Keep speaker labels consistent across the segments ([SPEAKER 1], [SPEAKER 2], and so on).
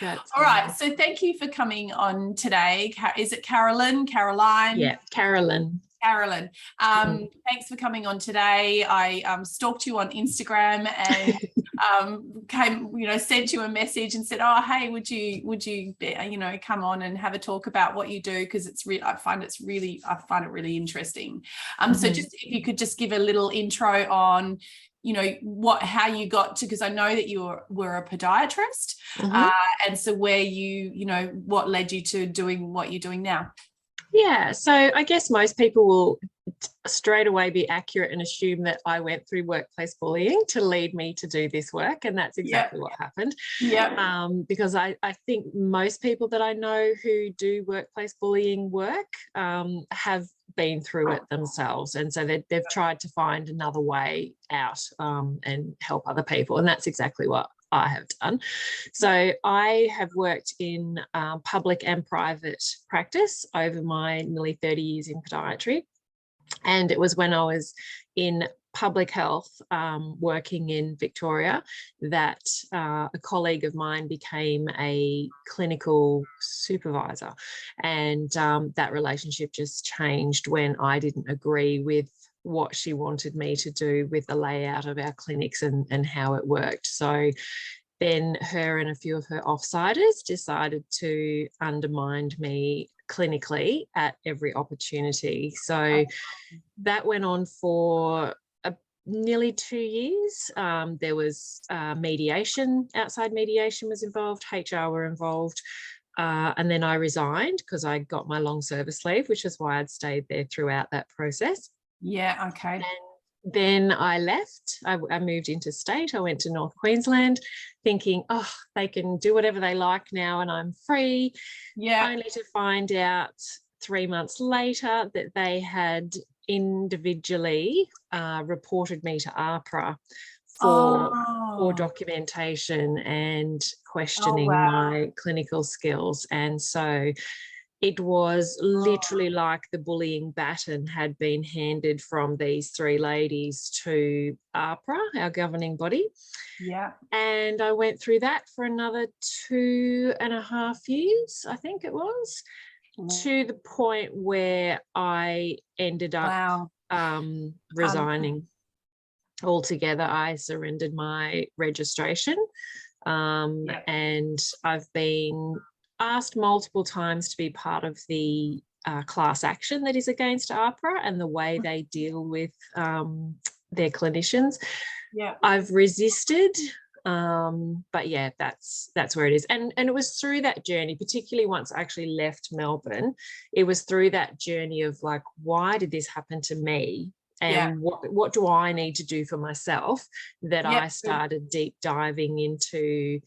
[SPEAKER 1] That's
[SPEAKER 2] All right. So thank you for coming on today. Is it Carolyn? Caroline?
[SPEAKER 1] Yeah, Carolyn.
[SPEAKER 2] Carolyn. Thanks for coming on today. I stalked you on Instagram and sent you a message and said, oh, hey, would you come on and have a talk about what you do? Because I find it really interesting. So just if you could just give a little intro on how you got to, because I know that you were a podiatrist, and so where what led you to doing what you're doing now?
[SPEAKER 1] Yeah, so I guess most people will straight away be accurate and assume that I went through workplace bullying to lead me to do this work, and that's exactly what happened.
[SPEAKER 2] Yeah.
[SPEAKER 1] Because I think most people that I know who do workplace bullying work have been through it themselves, and so they've tried to find another way out and help other people, and that's exactly what I have done. So I have worked in public and private practice over my nearly 30 years in podiatry, and it was when I was in public health working in Victoria that a colleague of mine became a clinical supervisor, and that relationship just changed when I didn't agree with what she wanted me to do with the layout of our clinics and how it worked. So then her and a few of her offsiders decided to undermine me clinically at every opportunity. So that went on for nearly 2 years. There was mediation, outside mediation was involved, HR were involved, and then I resigned because I got my long service leave, which is why I'd stayed there throughout that process.
[SPEAKER 2] Yeah, okay.
[SPEAKER 1] And then I left. I moved interstate. I went to North Queensland thinking, oh, they can do whatever they like now and I'm free.
[SPEAKER 2] Yeah.
[SPEAKER 1] Only to find out 3 months later that they had individually reported me to APRA for documentation and questioning my clinical skills. And so it was literally like the bullying baton had been handed from these three ladies to APRA, our governing body.
[SPEAKER 2] Yeah.
[SPEAKER 1] And I went through that for another 2.5 years, I think it was, to the point where I ended up resigning altogether. I surrendered my registration, and I've been asked multiple times to be part of the class action that is against APRA and the way they deal with their clinicians.
[SPEAKER 2] Yeah,
[SPEAKER 1] I've resisted, but yeah, that's where it is. And it was through that journey, particularly once I actually left Melbourne, it was through that journey of like, why did this happen to me? And what do I need to do for myself, that I started deep diving into.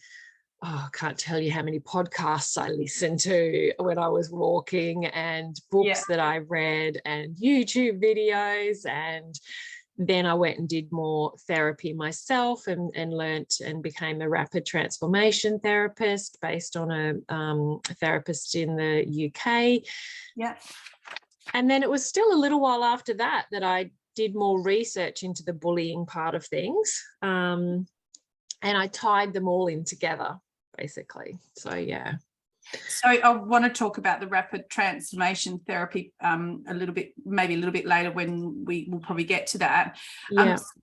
[SPEAKER 1] I can't tell you how many podcasts I listened to when I was walking, and books that I read, and YouTube videos. And then I went and did more therapy myself and learnt and became a rapid transformation therapist based on a therapist in the UK.
[SPEAKER 2] Yeah.
[SPEAKER 1] And then it was still a little while after that I did more research into the bullying part of things. And I tied them all in together, basically. So yeah.
[SPEAKER 2] So I want to talk about the rapid transformation therapy maybe a little bit later, when we will probably get to that.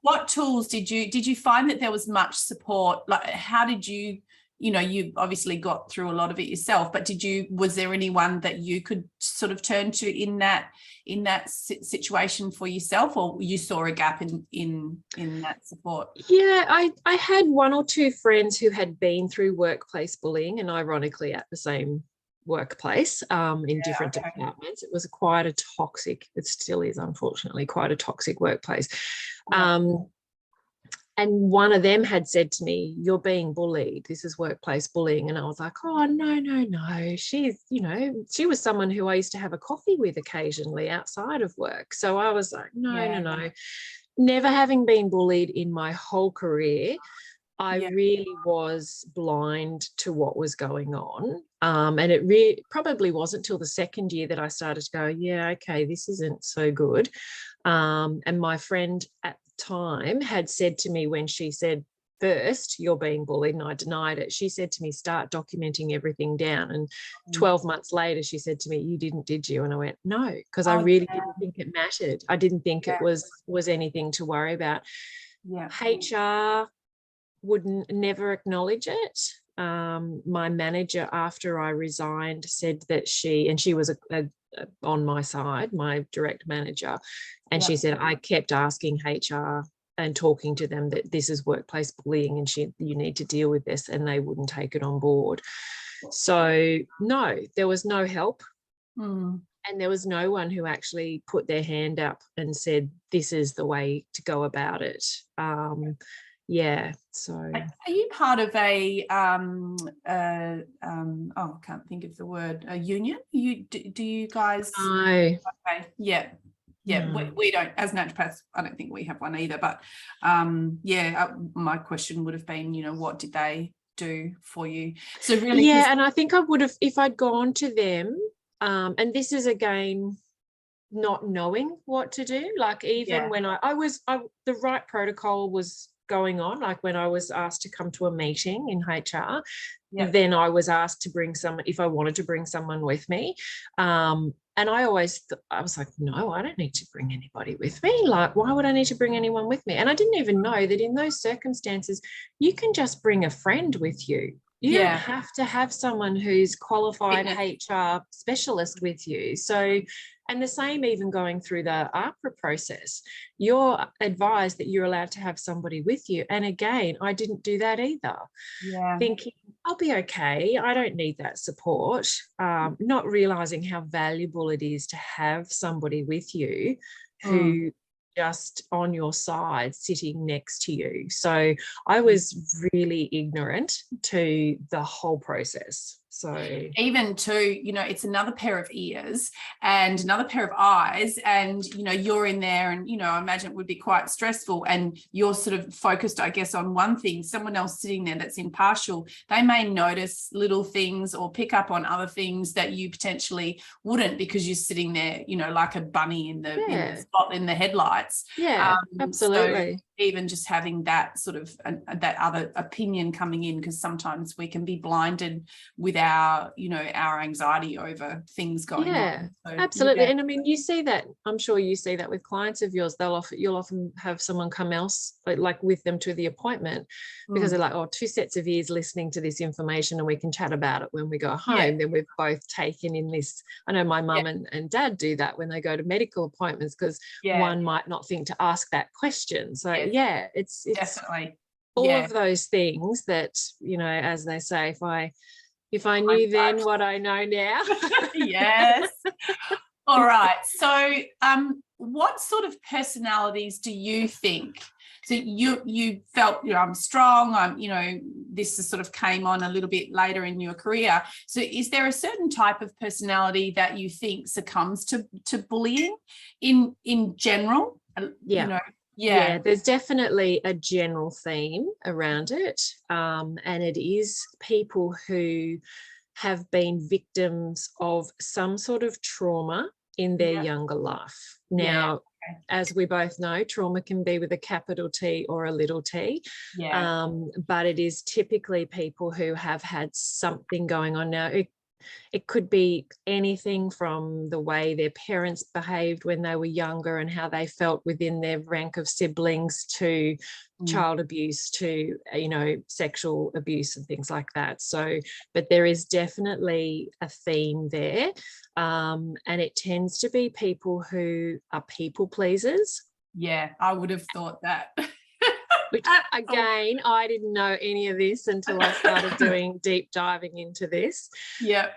[SPEAKER 2] What tools did you find that there was much support? Like, how did you you obviously got through a lot of it yourself, but was there anyone that you could sort of turn to in that situation for yourself, or you saw a gap in that support?
[SPEAKER 1] Yeah, I had one or two friends who had been through workplace bullying, and ironically at the same workplace, in different departments. It was it still is, unfortunately, quite a toxic workplace. And one of them had said to me, "You're being bullied. This is workplace bullying." And I was like, "Oh, no. She's, she was someone who I used to have a coffee with occasionally outside of work." So I was like, no. Never having been bullied in my whole career, I really was blind to what was going on. And it probably wasn't till the second year that I started to go, yeah, okay, this isn't so good. And my friend at time had said to me, when she said, first, you're being bullied, and I denied it. She said to me, start documenting everything down. And 12 months later, she said to me, you didn't, did you? And I went, no, because I really didn't think it mattered. I didn't think it was anything to worry about. HR wouldn't never acknowledge it. My manager, after I resigned, said that she was on my side, my direct manager, and she said, I kept asking HR and talking to them that this is workplace bullying and you need to deal with this, and they wouldn't take it on board. So no, there was no help. And there was no one who actually put their hand up and said, this is the way to go about it. So
[SPEAKER 2] are you part of a I can't think of the word, a union? Do you guys?
[SPEAKER 1] No.
[SPEAKER 2] Okay. We don't, as naturopaths, I don't think we have one either, but my question would have been, what did they do for you? So really,
[SPEAKER 1] and I think I would have, if I'd gone to them, and this is again not knowing what to do, like even when the right protocol was going on, like when I was asked to come to a meeting in HR, then I was asked to bring someone, if I wanted to bring someone with me, and I always I was like, no, I don't need to bring anybody with me. Like, why would I need to bring anyone with me? And I didn't even know that in those circumstances you can just bring a friend with you. You don't have to have someone who's qualified HR specialist with you. So, and the same even going through the APRA process, you're advised that you're allowed to have somebody with you. And again, I didn't do that either. Thinking, I'll be okay. I don't need that support. Not realizing how valuable it is to have somebody with you who just on your side sitting next to you. So I was really ignorant to the whole process. So
[SPEAKER 2] even too, it's another pair of ears and another pair of eyes, and you're in there, and I imagine it would be quite stressful, and you're sort of focused, I guess, on one thing. Someone else sitting there that's impartial, they may notice little things or pick up on other things that you potentially wouldn't, because you're sitting there, like a bunny in the spot in the headlights.
[SPEAKER 1] Absolutely.
[SPEAKER 2] So even just having that sort of that other opinion coming in, because sometimes we can be blinded with our anxiety over things going on. So,
[SPEAKER 1] absolutely. And I mean, you see that, I'm sure you see that with clients of yours. You'll often have someone come else like with them to the appointment, because they're like, oh, two sets of ears listening to this information, and we can chat about it when we go home. Then we've both taken in this. I know my mum and dad do that when they go to medical appointments, because one might not think to ask that question. So it's
[SPEAKER 2] definitely
[SPEAKER 1] all of those things that, as they say, if I knew then what I know now.
[SPEAKER 2] Yes. All right. So what sort of personalities do you think? So you felt, I'm strong, this is sort of came on a little bit later in your career. So is there a certain type of personality that you think succumbs to bullying in general?
[SPEAKER 1] There's definitely a general theme around it, and it is people who have been victims of some sort of trauma in their younger life. Now, as we both know, trauma can be with a capital T or a little t, but it is typically people who have had something going on. Now, it could be anything from the way their parents behaved when they were younger and how they felt within their rank of siblings, to child abuse, to, sexual abuse and things like that. So, but there is definitely a theme there. And it tends to be people who are people pleasers.
[SPEAKER 2] Yeah, I would have thought that.
[SPEAKER 1] Which, again, I didn't know any of this until I started doing deep diving into this.
[SPEAKER 2] Yeah.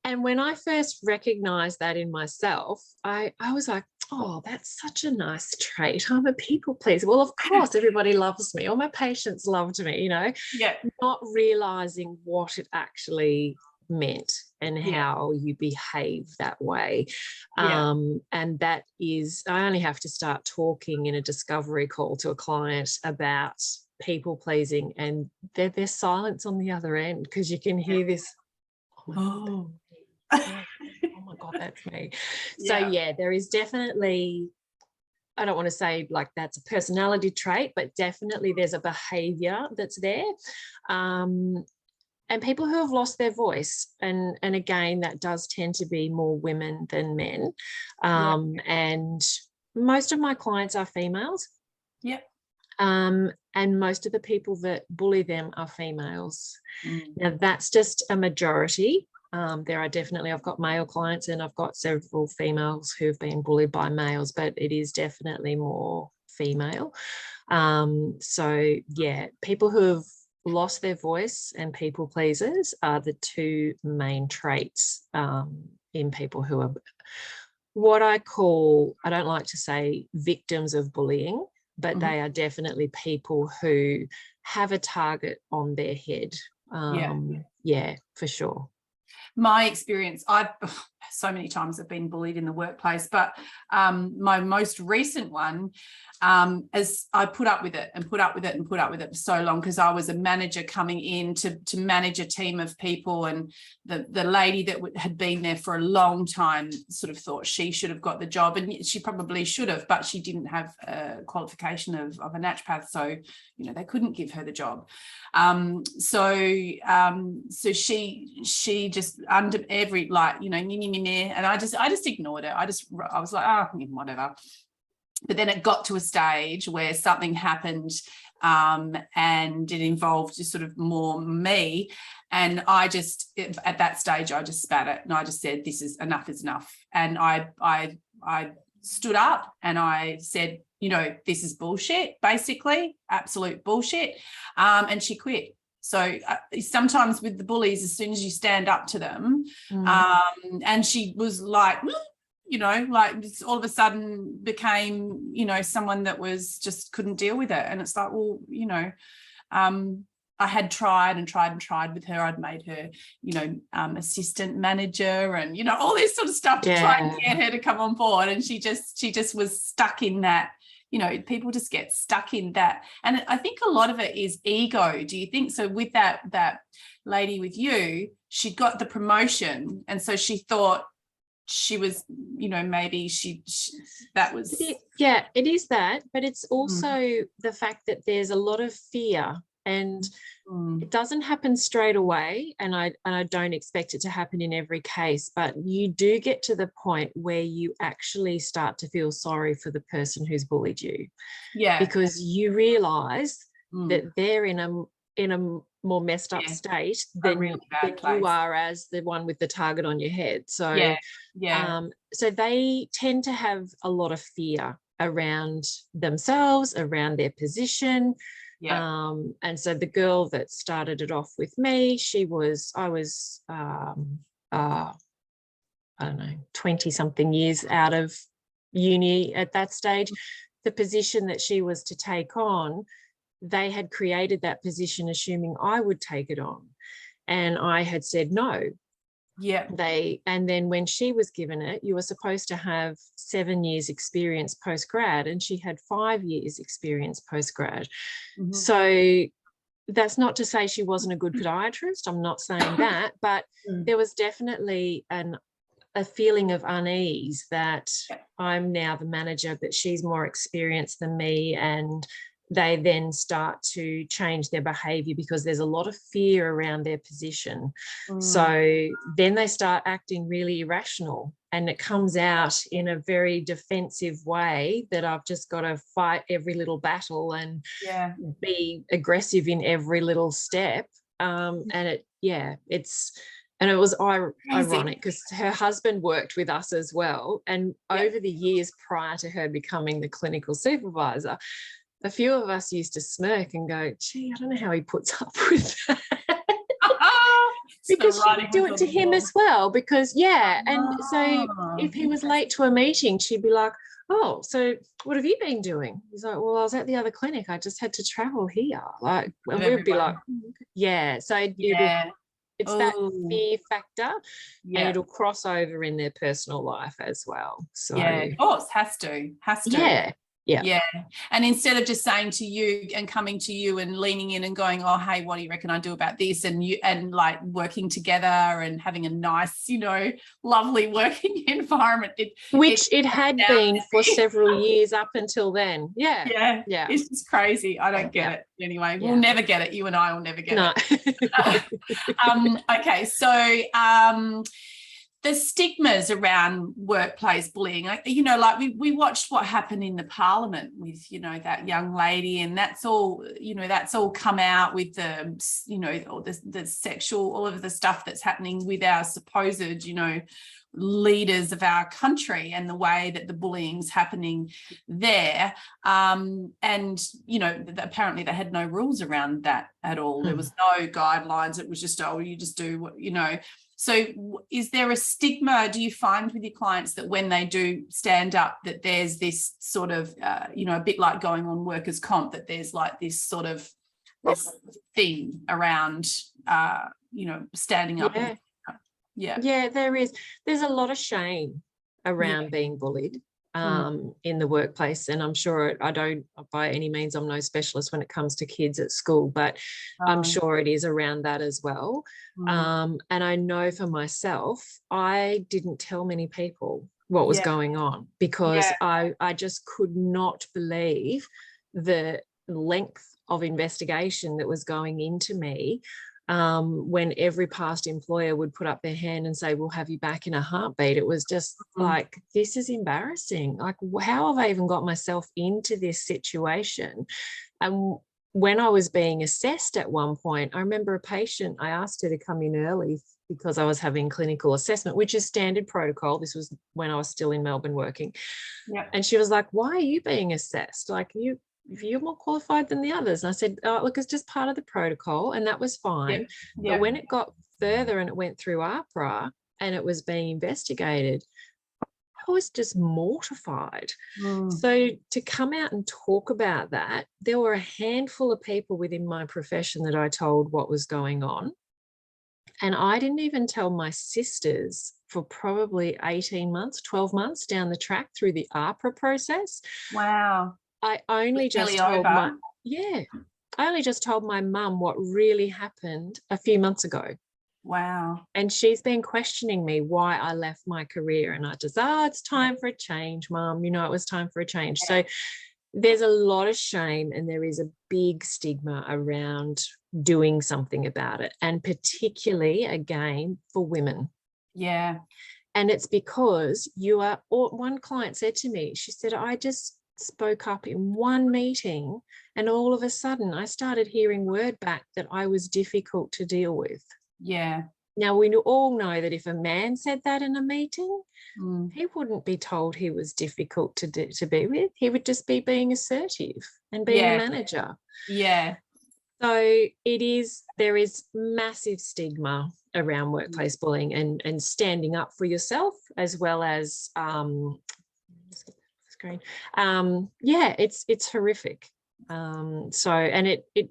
[SPEAKER 1] And when I first recognized that in myself, I was like, oh, that's such a nice trait. I'm a people pleaser. Well, of course, everybody loves me. All my patients loved me, not realizing what it actually meant and how you behave that way. And that is, I only have to start talking in a discovery call to a client about people pleasing, and there's silence on the other end, because you can hear this, oh my God, that's me. So there is definitely I don't want to say like that's a personality trait, but definitely there's a behavior that's there. And people who have lost their voice, and again, that does tend to be more women than men. And most of my clients are females.
[SPEAKER 2] Yeah.
[SPEAKER 1] And most of the people that bully them are females. Now, that's just a majority. There are definitely, I've got male clients and I've got several females who've been bullied by males, but it is definitely more female. So, yeah, people who have lost their voice and people pleasers are the two main traits in people who are what I call, I don't like to say victims of bullying, but they are definitely people who have a target on their head. Yeah, for sure.
[SPEAKER 2] My experience, I've so many times I've been bullied in the workplace, but my most recent one, as I put up with it and put up with it and put up with it for so long, because I was a manager coming in to manage a team of people, and the lady that had been there for a long time sort of thought she should have got the job, and she probably should have, but she didn't have a qualification of a naturopath, so they couldn't give her the job. So she just under every and I just ignored it. I was like, whatever. But then it got to a stage where something happened, and it involved just sort of more me. And at that stage, I just spat it, and I just said, "This is enough. Is enough." And I stood up and I said, "This is bullshit. Basically, absolute bullshit." And she quit. So sometimes with the bullies, as soon as you stand up to them, and she was like, like all of a sudden became, someone that was just couldn't deal with it. And it's like, well, I had tried with her. I'd made her, assistant manager and, all this sort of stuff to try and get her to come on board. And she just was stuck in that. People just get stuck in that. And I think a lot of it is ego. Do you think so? With that lady with you, she got the promotion. And so she thought she was, maybe that was.
[SPEAKER 1] Yeah, it is that. But it's also the fact that there's a lot of fear, and it doesn't happen straight away, and I don't expect it to happen in every case, but you do get to the point where you actually start to feel sorry for the person who's bullied you. Yeah. Because you realise that they're in a more messed up state than you are as the one with the target on your head. So so they tend to have a lot of fear around themselves, around their position. And so the girl that started it off with me, I was I don't know, 20 something years out of uni at that stage. The position that she was to take on, they had created that position assuming I would take it on, and I had said no. And then when she was given it, you were supposed to have 7 years experience post-grad, and she had 5 years experience post-grad. So that's not to say she wasn't a good podiatrist. I'm not saying that, but there was definitely a feeling of unease that I'm now the manager, but she's more experienced than me, and they then start to change their behavior because there's a lot of fear around their position. So then they start acting really irrational, and it comes out in a very defensive way that I've just got to fight every little battle and be aggressive in every little step. And it was ironic because her husband worked with us as well. And over the years prior to her becoming the clinical supervisor, a few of us used to smirk and go, gee, I don't know how he puts up with that. Because she would do it to him as well. Because, and so if he was late to a meeting, she'd be like, oh, so what have you been doing? He's like, well, I was at the other clinic. I just had to travel here. And we'd be like, So it's that fear factor, and it'll cross over in their personal life as well. So
[SPEAKER 2] of course, has to. Yeah. And instead of just saying to you and coming to you and leaning in and going, oh, hey, what do you reckon I do about this? And you, and like working together and having a nice, you know, lovely working environment.
[SPEAKER 1] Which it had been for several years up until then. Yeah.
[SPEAKER 2] It's just crazy. I don't get it anyway. We'll never get it. You and I will never get it. Okay. So, the stigmas around workplace bullying, you know, like we watched what happened in the parliament with, you know, that young lady, and that's all, you know, that's all come out with the, you know, all the sexual, all of the stuff that's happening with our supposed, you know, leaders of our country and the way that the bullying's happening there. And, you know, apparently they had no rules around that at all. There was no guidelines. It was just, oh, you just do what, you know. So is there a stigma, do you find with your clients that when they do stand up that there's this sort of, you know, a bit like going on workers' comp, that there's like this sort of this thing around, you know, standing up?
[SPEAKER 1] Yeah, there is. There's a lot of shame around being bullied in the workplace, and I'm sure I don't, by any means, I'm no specialist when it comes to kids at school, but I'm sure it is around that as well. And I know for myself, I didn't tell many people what was going on, because I just could not believe the length of investigation that was going into me. When every past employer would put up their hand and say, we'll have you back in a heartbeat. It was just like, this is embarrassing. Like, how have I even got myself into this situation? And when I was being assessed at one point, I remember a patient, I asked her to come in early because I was having clinical assessment, which is standard protocol. This was when I was still in Melbourne working. And she was like, why are you being assessed? Like, you're more qualified than the others. And I said, oh, look, it's just part of the protocol, and that was fine. But when it got further and it went through APRA and it was being investigated, I was just mortified. So to come out and talk about that, there were a handful of people within my profession that I told what was going on. And I didn't even tell my sisters for probably 18 months, 12 months down the track through the APRA process.
[SPEAKER 2] Wow.
[SPEAKER 1] I only just told my mum what really happened a few months ago.
[SPEAKER 2] Wow.
[SPEAKER 1] And she's been questioning me why I left my career. And I just, it's time for a change, Mum. You know, it was time for a change. So there's a lot of shame, and there is a big stigma around doing something about it. And particularly, again, for women.
[SPEAKER 2] Yeah.
[SPEAKER 1] And it's because one client said to me, she said, I just spoke up in one meeting, and all of a sudden I started hearing word back that I was difficult to deal with.
[SPEAKER 2] Yeah.
[SPEAKER 1] Now, we all know that if a man said that in a meeting, he wouldn't be told he was difficult to be with. He would just be being assertive and being a manager.
[SPEAKER 2] Yeah.
[SPEAKER 1] So there is massive stigma around workplace bullying and standing up for yourself, as well as it's horrific. And it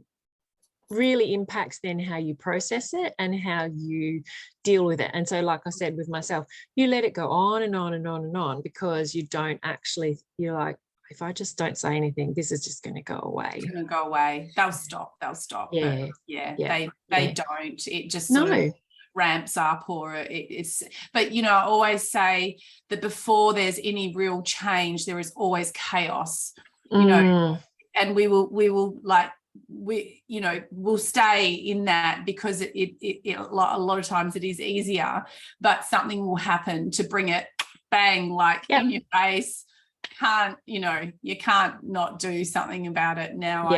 [SPEAKER 1] really impacts then how you process it and how you deal with it. And so, like I said, with myself, you let it go on and on and on and on, because you don't actually, you're like, if I just don't say anything, this is just going to go away.
[SPEAKER 2] It's going to go away. They'll stop.
[SPEAKER 1] Yeah.
[SPEAKER 2] They don't. It just sort of ramps up, or it's, but you know, I always say that before there's any real change, there is always chaos, you know, and we will like, you know, we'll stay in that because it a lot of times it is easier, but something will happen to bring it bang, like in your face. You can't not do something about it now.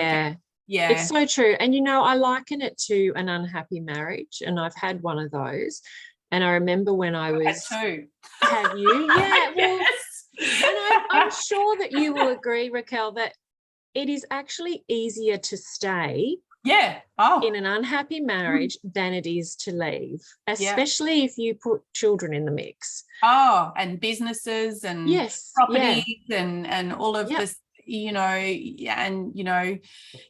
[SPEAKER 2] It's so true. And you know, I liken it to an unhappy marriage, and I've had one of those. And I remember when I was too.
[SPEAKER 1] Have you? Yeah. Yes. And I'm sure that you will agree, Raquel, that it is actually easier to stay in an unhappy marriage than it is to leave, especially if you put children in the mix.
[SPEAKER 2] And businesses and properties and all of this, you know, and, you know,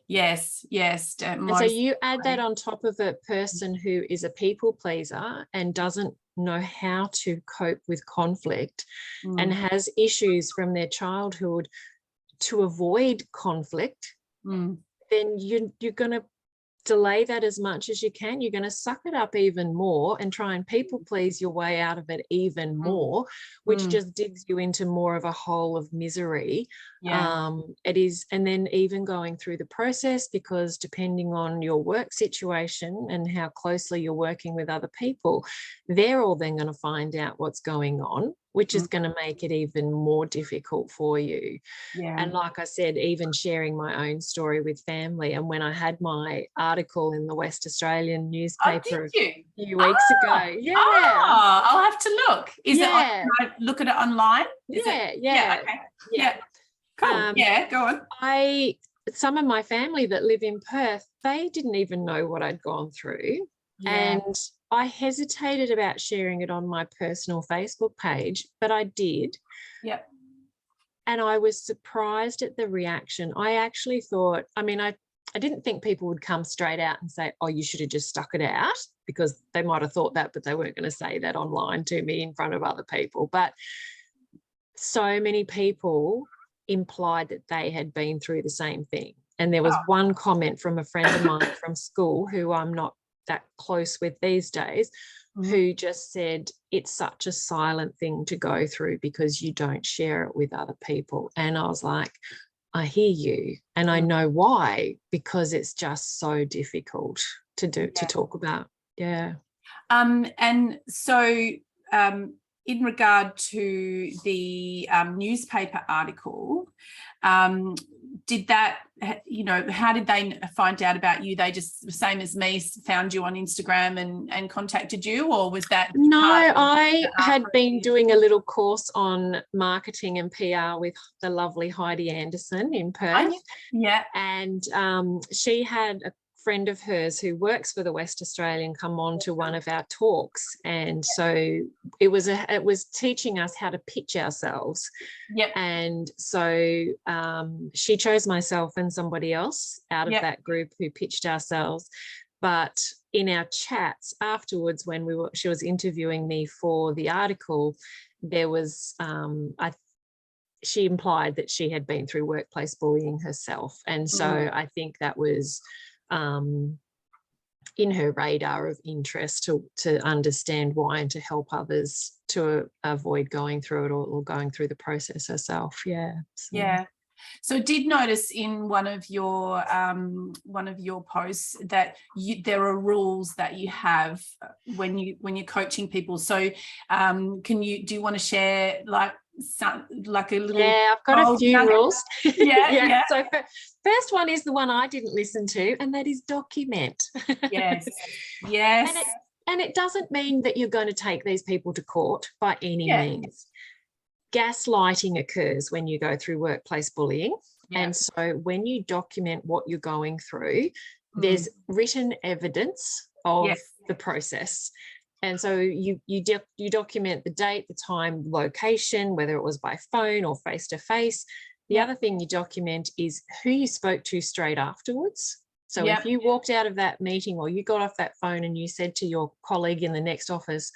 [SPEAKER 2] yes.
[SPEAKER 1] And so you add that on top of a person who is a people pleaser and doesn't know how to cope with conflict and has issues from their childhood to avoid conflict, then you're going to delay that as much as you can. You're going to suck it up even more and try and people please your way out of it even more, which just digs you into more of a hole of misery. It is. And then even going through the process, because depending on your work situation and how closely you're working with other people, they're all then going to find out what's going on, which is going to make it even more difficult for you. And like I said, even sharing my own story with family. And when I had my article in the West Australian newspaper a few weeks ago.
[SPEAKER 2] I'll have to look. Is it on, can I look at it online? Okay. Cool. Go on.
[SPEAKER 1] Some of my family that live in Perth, they didn't even know what I'd gone through. And I hesitated about sharing it on my personal Facebook page, but I did. And I was surprised at the reaction. I actually thought, I mean, I didn't think people would come straight out and say, oh, you should have just stuck it out, because they might have thought that, but they weren't going to say that online to me in front of other people. But so many people implied that they had been through the same thing. And there was one comment from a friend of mine from school, who I'm not that close with these days, who just said, it's such a silent thing to go through because you don't share it with other people. And I was like, I hear you, and I know why, because it's just so difficult to talk about.
[SPEAKER 2] And so in regard to the newspaper article, did that, how did they find out about you? They just, same as me, found you on Instagram and contacted you, or was that?
[SPEAKER 1] No, I had been doing a little course on marketing and PR with the lovely Heidi Anderson in Perth. And she had a friend of hers who works for the West Australian come on to one of our talks, and so it was teaching us how to pitch ourselves. And so she chose myself and somebody else out of that group who pitched ourselves. But in our chats afterwards, when she was interviewing me for the article, there was she implied that she had been through workplace bullying herself, and so I think that was in her radar of interest to understand why and to help others to avoid going through it or going through the process herself.
[SPEAKER 2] So I did notice in one of your posts that there are rules that you have when you're coaching people. So do you want to share like a little?
[SPEAKER 1] I've got a few rules.
[SPEAKER 2] So
[SPEAKER 1] So first one is the one I didn't listen to, and that is document. And it doesn't mean that you're going to take these people to court by any means. Gaslighting occurs when you go through workplace bullying. And so when you document what you're going through, there's written evidence of the process. And so you document the date, the time, location, whether it was by phone or face-to-face. The other thing you document is who you spoke to straight afterwards. So if you walked out of that meeting or you got off that phone and you said to your colleague in the next office,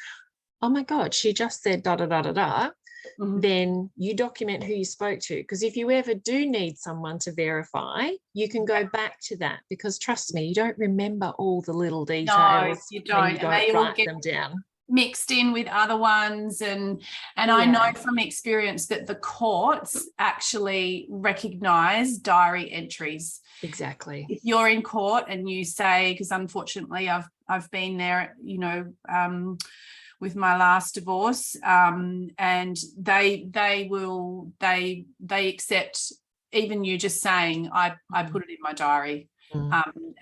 [SPEAKER 1] oh my God, she just said da da da da da, then you document who you spoke to. Because if you ever do need someone to verify, you can go back to that, because trust me, you don't remember all the little details.
[SPEAKER 2] No, you don't.
[SPEAKER 1] You don't
[SPEAKER 2] and they
[SPEAKER 1] write
[SPEAKER 2] all get
[SPEAKER 1] them down.
[SPEAKER 2] Mixed in with other ones, and I know from experience that the courts actually recognise diary entries.
[SPEAKER 1] Exactly.
[SPEAKER 2] If you're in court and you say, because unfortunately I've been there, with my last divorce, and they accept even you just saying I put it in my diary.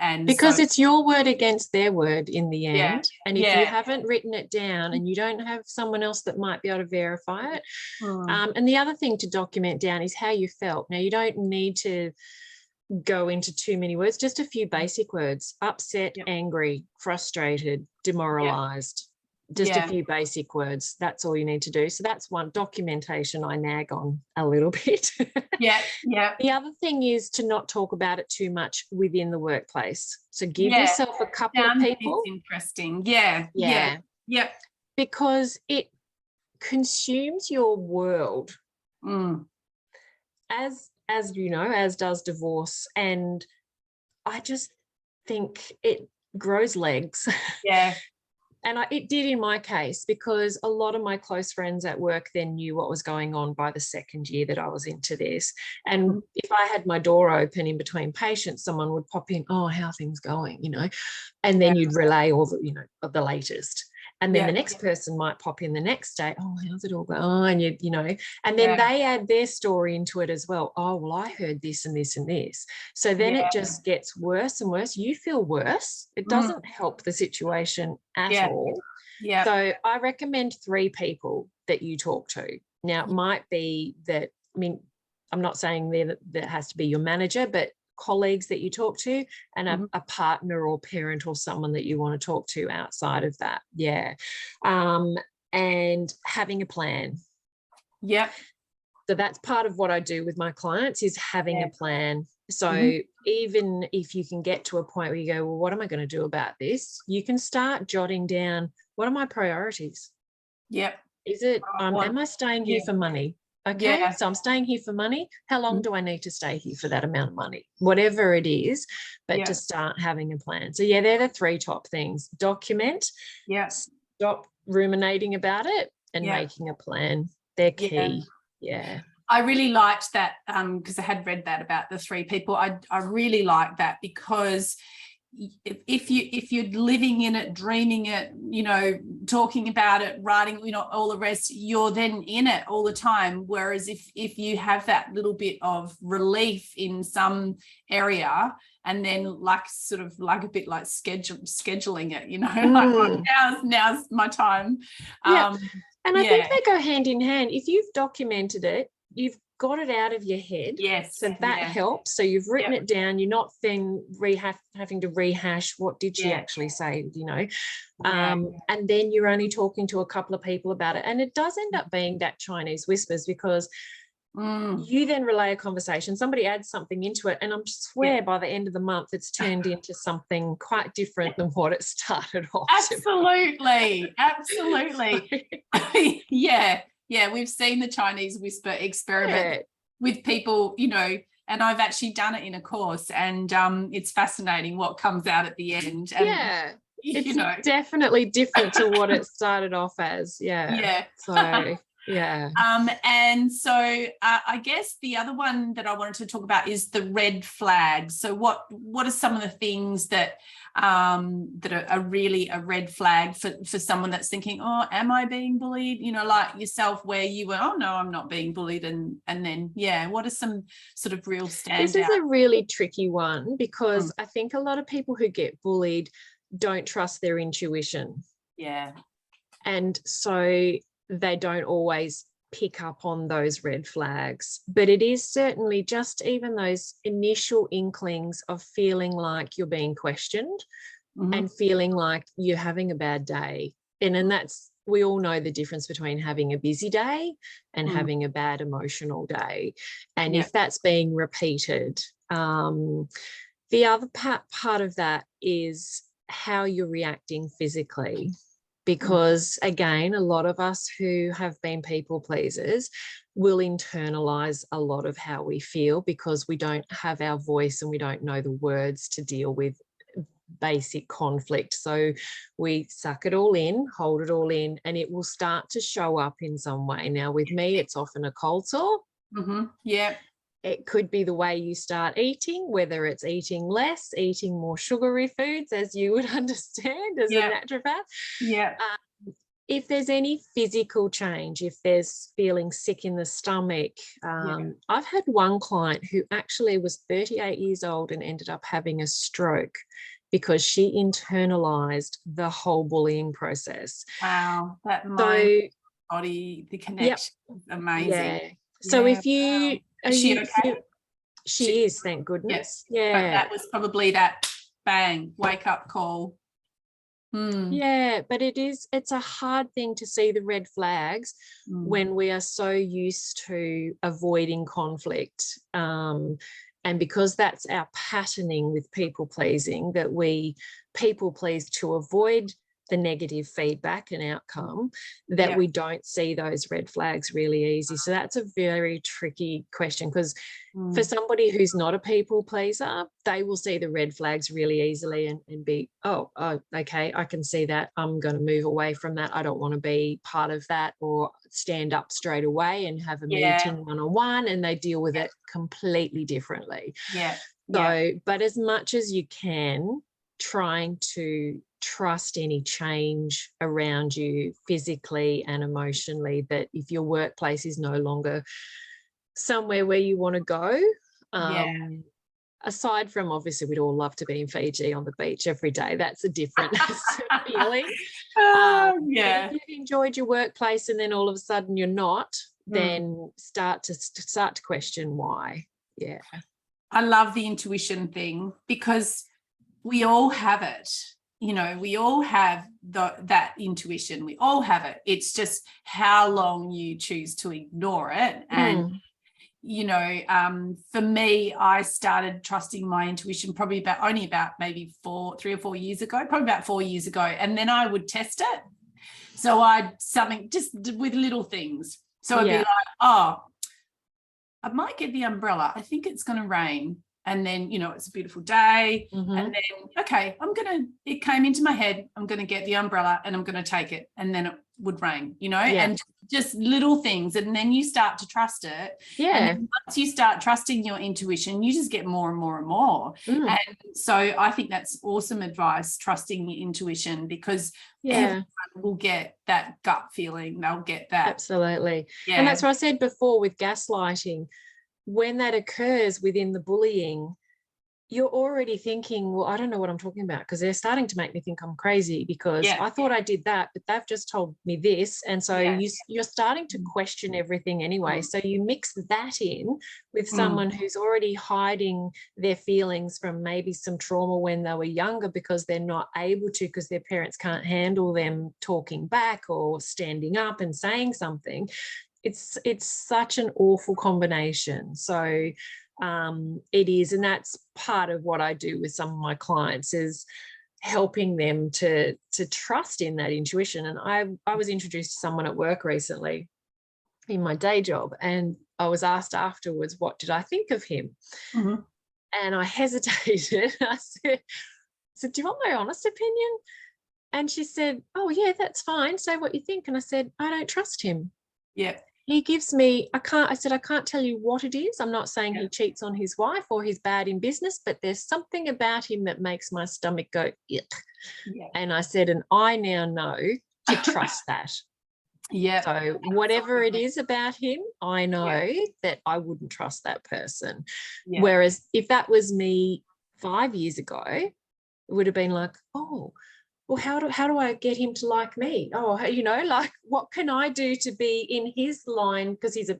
[SPEAKER 2] And
[SPEAKER 1] because it's your word against their word in the end. And if you haven't written it down and you don't have someone else that might be able to verify it. And the other thing to document down is how you felt. Now, you don't need to go into too many words, just a few basic words: upset, angry, frustrated, demoralized. Just a few basic words. That's all you need to do. So that's one documentation I nag on a little bit. The other thing is to not talk about it too much within the workplace. So give yourself a couple of people.
[SPEAKER 2] It's interesting.
[SPEAKER 1] Because it consumes your world. As as you know, as does divorce. And I just think it grows legs.
[SPEAKER 2] Yeah.
[SPEAKER 1] And it did in my case, because a lot of my close friends at work then knew what was going on by the second year that I was into this. And if I had my door open in between patients, someone would pop in, oh, how are things going, you know, and then you'd relay all the, you know, of the latest. And then the next person might pop in the next day, oh, how's it all going? Oh, and you know, and then they add their story into it as well. Oh, well, I heard this and this and this. So then it just gets worse and worse. You feel worse. It doesn't help the situation at all.
[SPEAKER 2] Yeah.
[SPEAKER 1] So I recommend 3 people that you talk to. Now, it might be that, I mean, I'm not saying that has to be your manager, but colleagues that you talk to, and a partner or parent or someone that you want to talk to outside of that. And having a plan. So that's part of what I do with my clients, is having a plan. So even if you can get to a point where you go, well, what am I going to do about this? You can start jotting down, what are my priorities? Is it, am I staying here for money? Okay, so I'm staying here for money. How long do I need to stay here for that amount of money? Whatever it is, but to start having a plan. So they're the 3 top things. Document, stop ruminating about it, and making a plan. They're key.
[SPEAKER 2] I really liked that, because I had read that about the 3 people. I really like that, because if you're living in it, dreaming it, you know, talking about it, writing, you know, all the rest, you're then in it all the time. Whereas if you have that little bit of relief in some area, and then like sort of like a bit like scheduling it, you know, like now's my time.
[SPEAKER 1] And I think they go hand in hand. If you've documented it, you've got it out of your head. So that helps. So you've written it down. You're not then having to rehash what did she actually say, you know. And then you're only talking to a couple of people about it. And it does end up being that Chinese whispers, because you then relay a conversation, somebody adds something into it, and I swear by the end of the month it's turned into something quite different than what it started off.
[SPEAKER 2] Absolutely. We've seen the Chinese whisper experiment with people, you know, and I've actually done it in a course, and it's fascinating what comes out at the end. And
[SPEAKER 1] it's definitely different to what it started off as.
[SPEAKER 2] And so I guess the other one that I wanted to talk about is the red flags. So what are some of the things that are really a red flag for someone that's thinking, oh, am I being bullied? You know, like yourself, where you were, oh no, I'm not being bullied, and then what are some sort of real standouts?
[SPEAKER 1] This is a really tricky one, because I think a lot of people who get bullied don't trust their intuition. And so they don't always pick up on those red flags. But it is certainly just even those initial inklings of feeling like you're being questioned and feeling like you're having a bad day. And that's, we all know the difference between having a busy day and having a bad emotional day. And if that's being repeated, the other part of that is how you're reacting physically. Because again, a lot of us who have been people pleasers will internalize a lot of how we feel, because we don't have our voice and we don't know the words to deal with basic conflict. So we suck it all in, hold it all in, and it will start to show up in some way. Now with me, it's often a cold sore. It could be the way you start eating, whether it's eating less, eating more sugary foods, as you would understand as a naturopath. If there's any physical change, if there's feeling sick in the stomach. I've had one client who actually was 38 years old and ended up having a stroke because she internalized the whole bullying process.
[SPEAKER 2] Wow, that mind body, the connection is amazing.
[SPEAKER 1] So if you... Is she okay? She is, thank goodness.
[SPEAKER 2] But that was probably that bang, wake up call.
[SPEAKER 1] But it's a hard thing to see the red flags when we are so used to avoiding conflict. And because that's our patterning with people pleasing, that we people please to avoid the negative feedback and outcome, that we don't see those red flags really easy. So that's a very tricky question, because for somebody who's not a people pleaser, they will see the red flags really easily and be, oh, okay, I can see that. I'm going to move away from that. I don't want to be part of that, or stand up straight away and have a meeting one-on-one, and they deal with it completely differently. So, but as much as you can, trying to trust any change around you physically and emotionally, that if your workplace is no longer somewhere where you want to go, aside from, obviously we'd all love to be in Fiji on the beach every day, that's a different feeling. If you've enjoyed your workplace and then all of a sudden you're not, then start to question why.
[SPEAKER 2] I love the intuition thing, because we all have it. You know, we all have that intuition. We all have it. It's just how long you choose to ignore it. And, you know, for me, I started trusting my intuition probably about maybe 3 or 4 years ago, probably about 4 years ago. And then I would test it. So something just with little things. So I'd be like, oh, I might get the umbrella. I think it's going to rain. And then, you know, it's a beautiful day. And then, okay, it came into my head, I'm going to get the umbrella and I'm going to take it. And then it would rain, you know, and just little things. And then you start to trust it. And then once you start trusting your intuition, you just get more and more and more. And so I think that's awesome advice, trusting your intuition, because everyone will get that gut feeling. They'll get that.
[SPEAKER 1] Absolutely. And that's what I said before with gaslighting. When that occurs within the bullying, you're already thinking, well, I don't know what I'm talking about, because they're starting to make me think I'm crazy, because I thought I did that, but they've just told me this. And so you're starting to question everything anyway. So you mix that in with someone who's already hiding their feelings from maybe some trauma when they were younger, because they're not able to, because their parents can't handle them talking back or standing up and saying something. It's such an awful combination. So it is, and that's part of what I do with some of my clients, is helping them to trust in that intuition. And I was introduced to someone at work recently in my day job, and I was asked afterwards, what did I think of him? And I hesitated. I said, do you want my honest opinion? And she said, oh yeah, that's fine, say what you think. And I said, I don't trust him. He gives me, I can't tell you what it is. I'm not saying he cheats on his wife or he's bad in business, but there's something about him that makes my stomach go, yuck. And I said, and I now know to trust that. So whatever it is about him, I know that I wouldn't trust that person. Whereas if that was me 5 years ago, it would have been like, oh, well, how do I get him to like me? Oh, you know, like, what can I do to be in his line, because he's a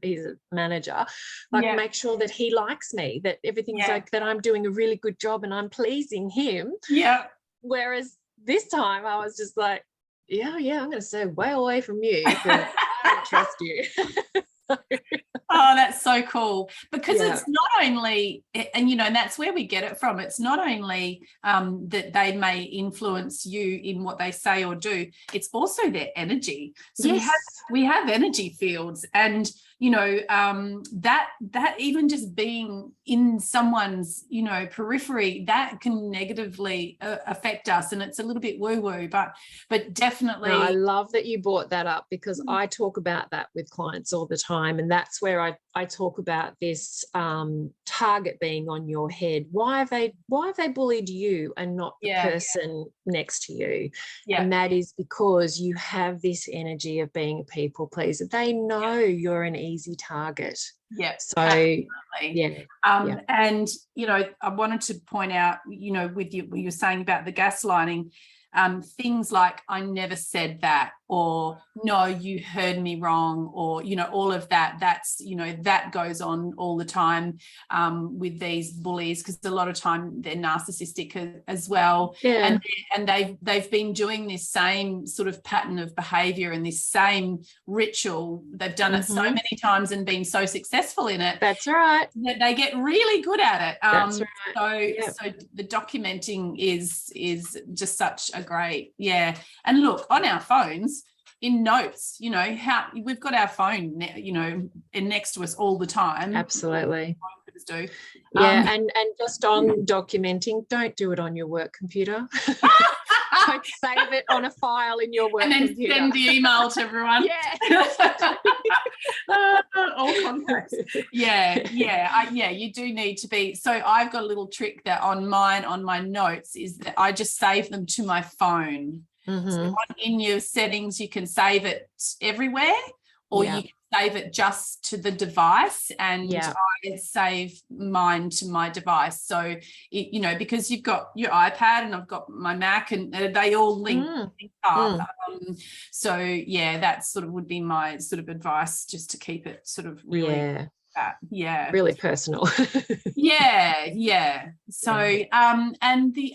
[SPEAKER 1] manager, like make sure that he likes me, that everything's like, that I'm doing a really good job and I'm pleasing him. Whereas this time I was just like, I'm going to stay way away from you, because I don't trust you.
[SPEAKER 2] Oh, that's so cool, because it's not only, and you know, and that's where we get it from. It's not only that they may influence you in what they say or do, it's also their energy. So we have energy fields, and you know, that even just being in someone's, you know, periphery, that can negatively affect us. And it's a little bit woo-woo, but definitely.
[SPEAKER 1] No, I love that you brought that up, because I talk about that with clients all the time. And that's where I talk about this target being on your head. Why have they bullied you and not the person next to you? And that is because you have this energy of being a people pleaser. They know you're an easy target. So
[SPEAKER 2] and you know, I wanted to point out, you know, with you, what you're saying about the gaslighting, things like, I never said that, or no, you heard me wrong, or, you know, all of that. That's, you know, that goes on all the time with these bullies, because a lot of time they're narcissistic as well.
[SPEAKER 1] Yeah.
[SPEAKER 2] And they've been doing this same sort of pattern of behavior and this same ritual. They've done it so many times and been so successful in it.
[SPEAKER 1] That's right.
[SPEAKER 2] That they get really good at it.
[SPEAKER 1] That's right.
[SPEAKER 2] So the documenting is just such a great, and look, on our phones, in notes, you know, how we've got our phone, you know, next to us all the time.
[SPEAKER 1] Absolutely.
[SPEAKER 2] Do.
[SPEAKER 1] And just on documenting, don't do it on your work computer. Don't save it on a file in your work
[SPEAKER 2] and then
[SPEAKER 1] computer.
[SPEAKER 2] Send the email to everyone. All contacts. You do need to be. So I've got a little trick that on my notes is that I just save them to my phone. So in your settings, you can save it everywhere, or you can save it just to the device, and I save mine to my device. So, you know, because you've got your iPad and I've got my Mac, and they all link up. So, that sort of would be my sort of advice, just to keep it sort of really really personal. So and the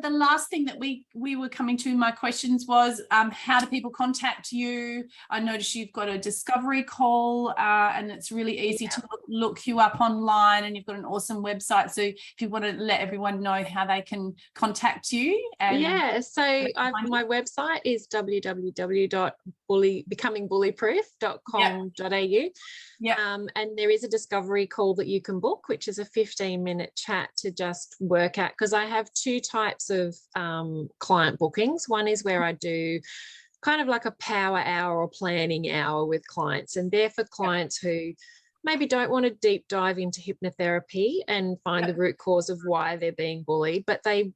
[SPEAKER 2] last thing that we were coming to, my questions was how do people contact you? I noticed you've got a discovery call, and it's really easy to look you up online, and you've got an awesome website. So if you want to let everyone know how they can contact you.
[SPEAKER 1] So my website is www.becomingbullyproof.com.au. And there is a discovery call that you can book, which is a 15-minute chat to just work out, because I have two types of client bookings. One is where I do kind of like a power hour or planning hour with clients, and they're for clients who maybe don't want to deep dive into hypnotherapy and find the root cause of why they're being bullied, but they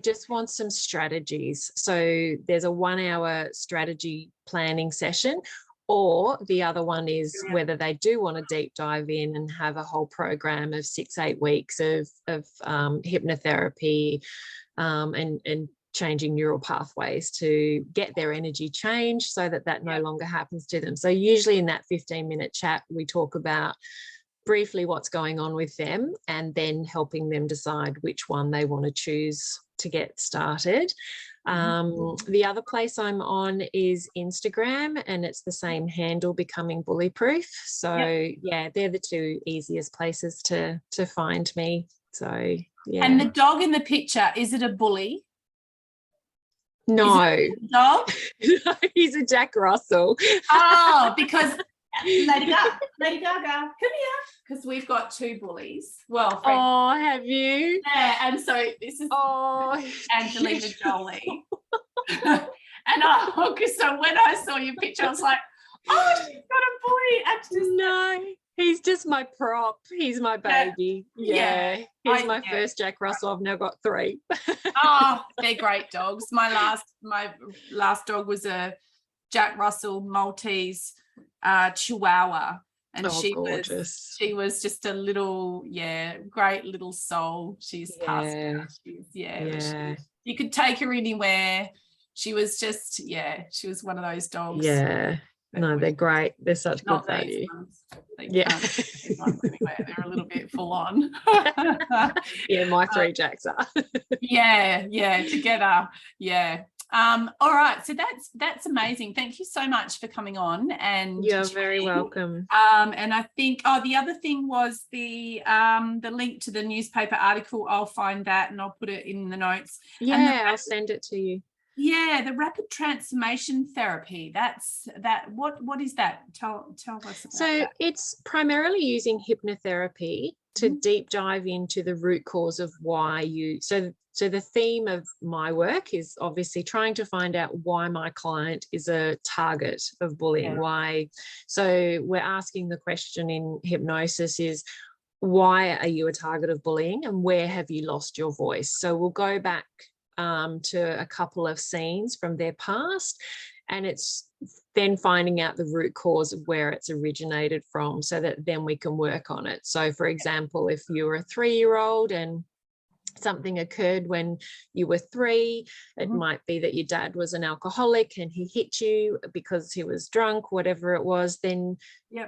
[SPEAKER 1] just want some strategies. So there's a 1-hour strategy planning session. Or the other one is whether they do want to deep dive in and have a whole program of 6-8 weeks of hypnotherapy and changing neural pathways to get their energy changed so that no longer happens to them. So usually in that 15-minute chat, we talk about briefly what's going on with them, and then helping them decide which one they want to choose to get started. The other place I'm on is Instagram, and it's the same handle, Becoming Bullyproof. So they're the two easiest places to find me. So
[SPEAKER 2] And the dog in the picture, is it a bully?
[SPEAKER 1] No.
[SPEAKER 2] Is it a dog?
[SPEAKER 1] No, he's a Jack Russell.
[SPEAKER 2] Oh, because Lady Gaga, come here, because we've got two bullies. Well,
[SPEAKER 1] have you?
[SPEAKER 2] Yeah, and so this is Angelina Jolie. And so when I saw your picture, I was like, oh, she's got a bully.
[SPEAKER 1] No, he's just my prop. He's my baby. He's my first Jack Russell. I've now got 3.
[SPEAKER 2] They're great dogs. My last dog was a Jack Russell Maltese Chihuahua, and she was just a little great little soul. She's passed out. You could take her anywhere. She was just she was one of those dogs.
[SPEAKER 1] No, they're great. They're such good value.
[SPEAKER 2] They're a little bit full on.
[SPEAKER 1] My 3 Jacks are.
[SPEAKER 2] Together. All right, so that's amazing. Thank you so much for coming on. And
[SPEAKER 1] you're very welcome.
[SPEAKER 2] And I think the other thing was the link to the newspaper article. I'll find that and I'll put it in the notes.
[SPEAKER 1] I'll send it to you.
[SPEAKER 2] The rapid transformation therapy. What is that? Tell us about that.
[SPEAKER 1] It's primarily using hypnotherapy to deep dive into the root cause of why you. So the theme of my work is obviously trying to find out why my client is a target of bullying. Why? So we're asking the question in hypnosis is, why are you a target of bullying, and where have you lost your voice? So we'll go back to a couple of scenes from their past, and it's then finding out the root cause of where it's originated from, so that then we can work on it. So for example, if you're a 3-year-old and something occurred when you were 3. It might be that your dad was an alcoholic and he hit you because he was drunk, whatever it was. Then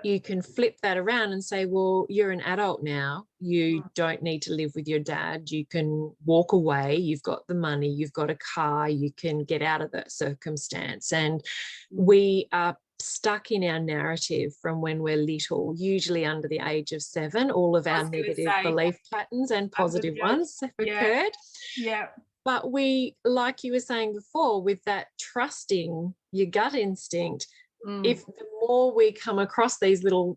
[SPEAKER 1] you can flip that around and say, well, you're an adult now. You don't need to live with your dad. You can walk away. You've got the money. You've got a car. You can get out of that circumstance. And we are stuck in our narrative from when we're little, usually under the age of 7. All of our negative belief patterns and positive ones have occurred. But we, like you were saying before, with that trusting your gut instinct, if the more we come across these little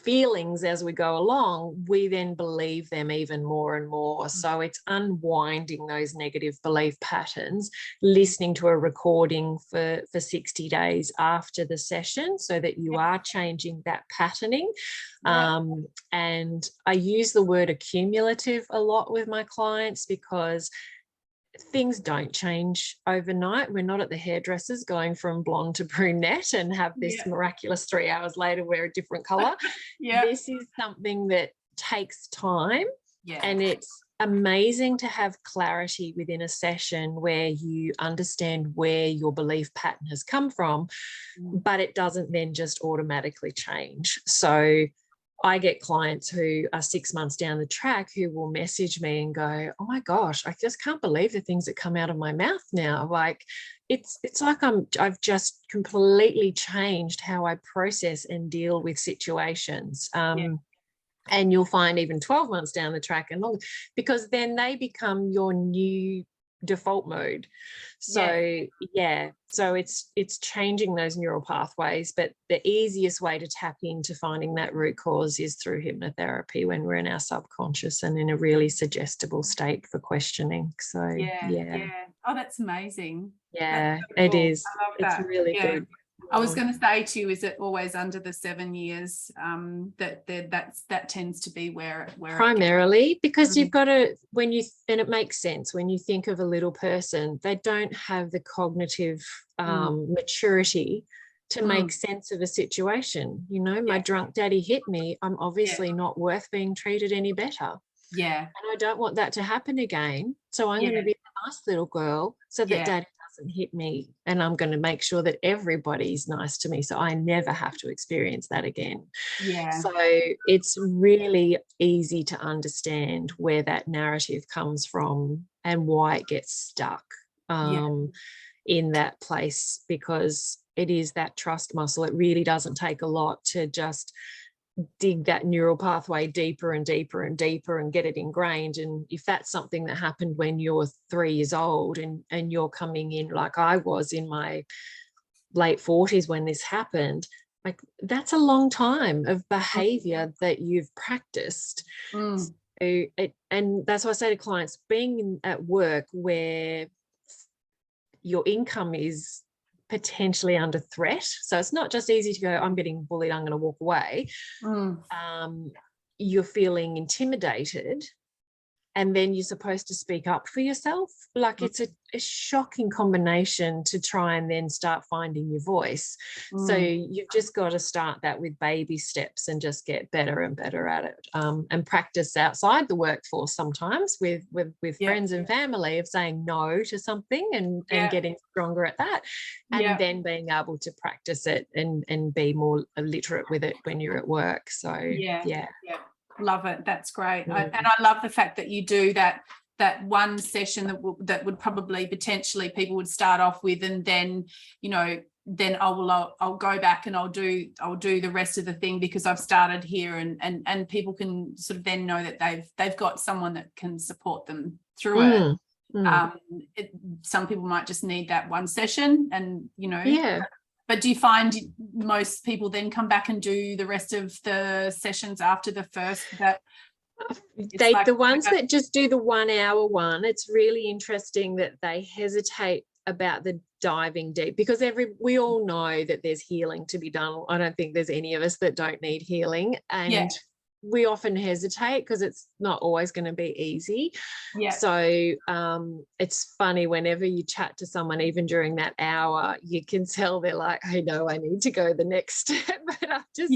[SPEAKER 1] feelings as we go along, we then believe them even more and more. So it's unwinding those negative belief patterns, listening to a recording for 60 days after the session so that you are changing that patterning. And I use the word accumulative a lot with my clients because things don't change overnight. We're not at the hairdressers going from blonde to brunette and have this miraculous 3 hours later wear a different color. This is something that takes time, and it's amazing to have clarity within a session where you understand where your belief pattern has come from, but it doesn't then just automatically change. So I get clients who are 6 months down the track who will message me and go, oh my gosh, I just can't believe the things that come out of my mouth now. Like it's like I've just completely changed how I process and deal with situations. And you'll find even 12 months down the track and longer, because then they become your new default mode. So so it's changing those neural pathways, but the easiest way to tap into finding that root cause is through hypnotherapy when we're in our subconscious and in a really suggestible state for questioning. So
[SPEAKER 2] oh, that's amazing.
[SPEAKER 1] It is.
[SPEAKER 2] I love that.
[SPEAKER 1] It's really good.
[SPEAKER 2] I was going to say to you, is it always under the 7 years that tends to be where
[SPEAKER 1] primarily, because you've got to, and it makes sense when you think of a little person, they don't have the cognitive maturity to make sense of a situation. You know, my drunk daddy hit me. I'm obviously not worth being treated any better. And I don't want that to happen again. So I'm going to be a nice little girl so that daddy doesn't hit me, and I'm going to make sure that everybody's nice to me so I never have to experience that again. So it's really easy to understand where that narrative comes from and why it gets stuck in that place, because it is that trust muscle. It really doesn't take a lot to just dig that neural pathway deeper and deeper and deeper and get it ingrained. And if that's something that happened when you're 3 years old and you're coming in like I was in my late 40s when this happened, like that's a long time of behavior that you've practiced. So and that's why I say to clients, being at work where your income is potentially under threat, so it's not just easy to go, I'm getting bullied, I'm going to walk away. You're feeling intimidated, and then you're supposed to speak up for yourself. Like it's a shocking combination to try and then start finding your voice. So you've just got to start that with baby steps and just get better and better at it, and practice outside the workforce sometimes with friends and family, of saying no to something and getting stronger at that, and then being able to practice it and be more literate with it when you're at work. So
[SPEAKER 2] love it. That's great. And I love the fact that you do that one session that would probably potentially people would start off with, and then then I'll go back and I'll do the rest of the thing because I've started here, and people can sort of then know that they've got someone that can support them through it. Some people might just need that one session, and But do you find most people then come back and do the rest of the sessions after the first?
[SPEAKER 1] The ones that just do the 1 hour one, it's really interesting that they hesitate about the diving deep, because we all know that there's healing to be done. I don't think there's any of us that don't need healing, and we often hesitate because it's not always going to be easy. So it's funny, whenever you chat to someone, even during that hour, you can tell they're like, I know I need to go the next step, but I'm just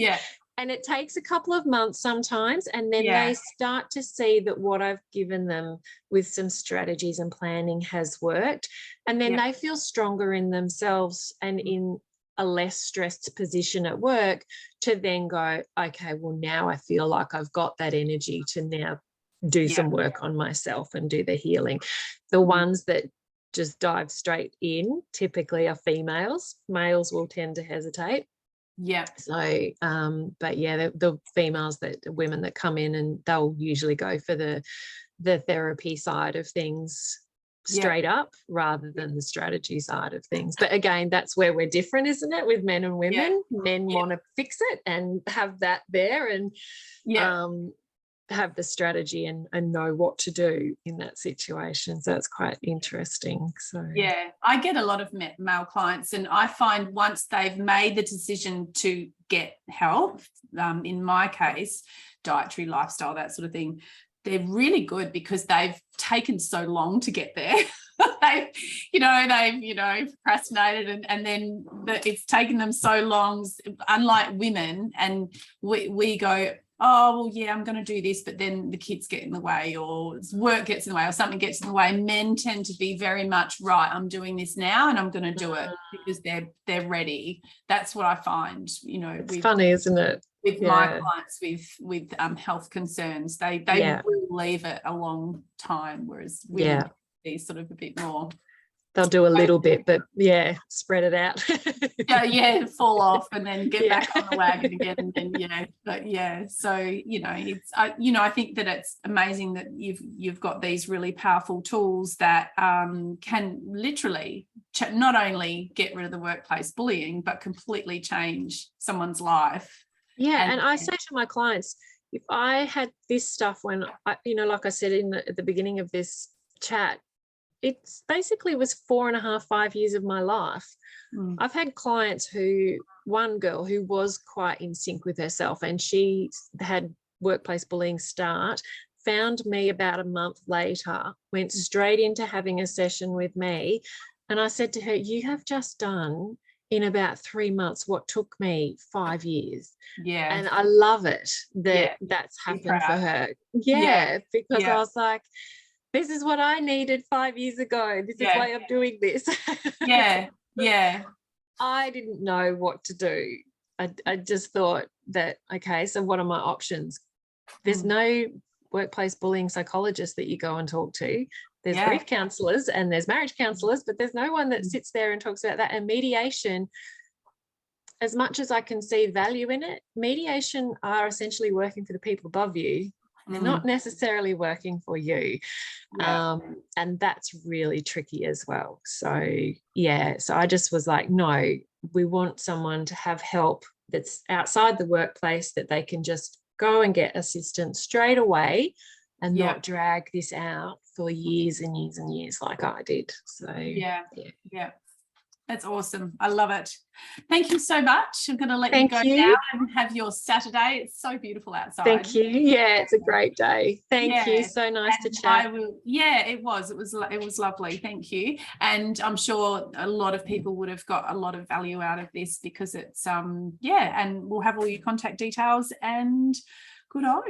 [SPEAKER 1] And it takes a couple of months sometimes, and then
[SPEAKER 2] Yeah.
[SPEAKER 1] they start to see that what I've given them with some strategies and planning has worked. And then
[SPEAKER 2] Yeah.
[SPEAKER 1] they feel stronger in themselves and in a less stressed position at work to then go, okay, well, now I feel like I've got that energy to now do some work on myself and do the healing. The ones that just dive straight in typically are females. Males will tend to hesitate.
[SPEAKER 2] Yeah.
[SPEAKER 1] So, but yeah, the females, women that come in, and they'll usually go for the therapy side of things straight up rather than the strategy side of things. But again, that's where we're different, isn't it, with men and women? Men want to fix it and have that there, and have the strategy and know what to do in that situation. So it's quite interesting. So
[SPEAKER 2] yeah, I get a lot of male clients, and I find once they've made the decision to get help, in my case, dietary, lifestyle, that sort of thing, they're really good because they've taken so long to get there. they've procrastinated, and then it's taken them so long, unlike women. And we go, oh, well, yeah, I'm going to do this, but then the kids get in the way, or work gets in the way, or something gets in the way. Men tend to be very much, right, I'm doing this now and I'm going to do it because they're ready. That's what I find,
[SPEAKER 1] it's funny, isn't it?
[SPEAKER 2] With my clients with health concerns, they will leave it a long time, whereas women be sort of a bit more.
[SPEAKER 1] They'll do a little bit, but spread it out.
[SPEAKER 2] Fall off and then get back on the wagon again, and then but so it's I think that it's amazing that you've got these really powerful tools that can literally not only get rid of the workplace bullying, but completely change someone's life.
[SPEAKER 1] And I say to my clients, if I had this stuff when I, like I said at the beginning of this chat, it basically was 4.5, 5 years of my life. I've had clients one girl who was quite in sync with herself, and she had workplace bullying start, found me about a month later, went straight into having a session with me. And I said to her, you have just done in about 3 months what took me 5 years. And I love it that that's happened for her. Because I was like, this is what I needed 5 years ago. This is why I'm doing this. I didn't know what to do. I just thought that, okay, so what are my options? There's no workplace bullying psychologist that you go and talk to. There's grief counsellors and there's marriage counsellors, but there's no one that sits there and talks about that. And mediation, as much as I can see value in it, mediation are essentially working for the people above you. They're not necessarily working for you. And that's really tricky as well. So, so I just was like, no, we want someone to have help that's outside the workplace, that they can just go and get assistance straight away and not drag this out for years and years and years like I did. So,
[SPEAKER 2] That's awesome. I love it. Thank you so much. I'm going to let you go now and have your Saturday. It's so beautiful outside.
[SPEAKER 1] Thank you. Yeah, it's a great day. Thank you. So nice to chat.
[SPEAKER 2] It was lovely. Thank you. And I'm sure a lot of people would have got a lot of value out of this, because it's and we'll have all your contact details, and good-o.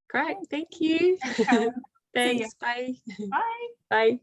[SPEAKER 1] Great. Thank you.
[SPEAKER 2] Thanks.
[SPEAKER 1] Thanks. Bye.
[SPEAKER 2] Bye.
[SPEAKER 1] Bye.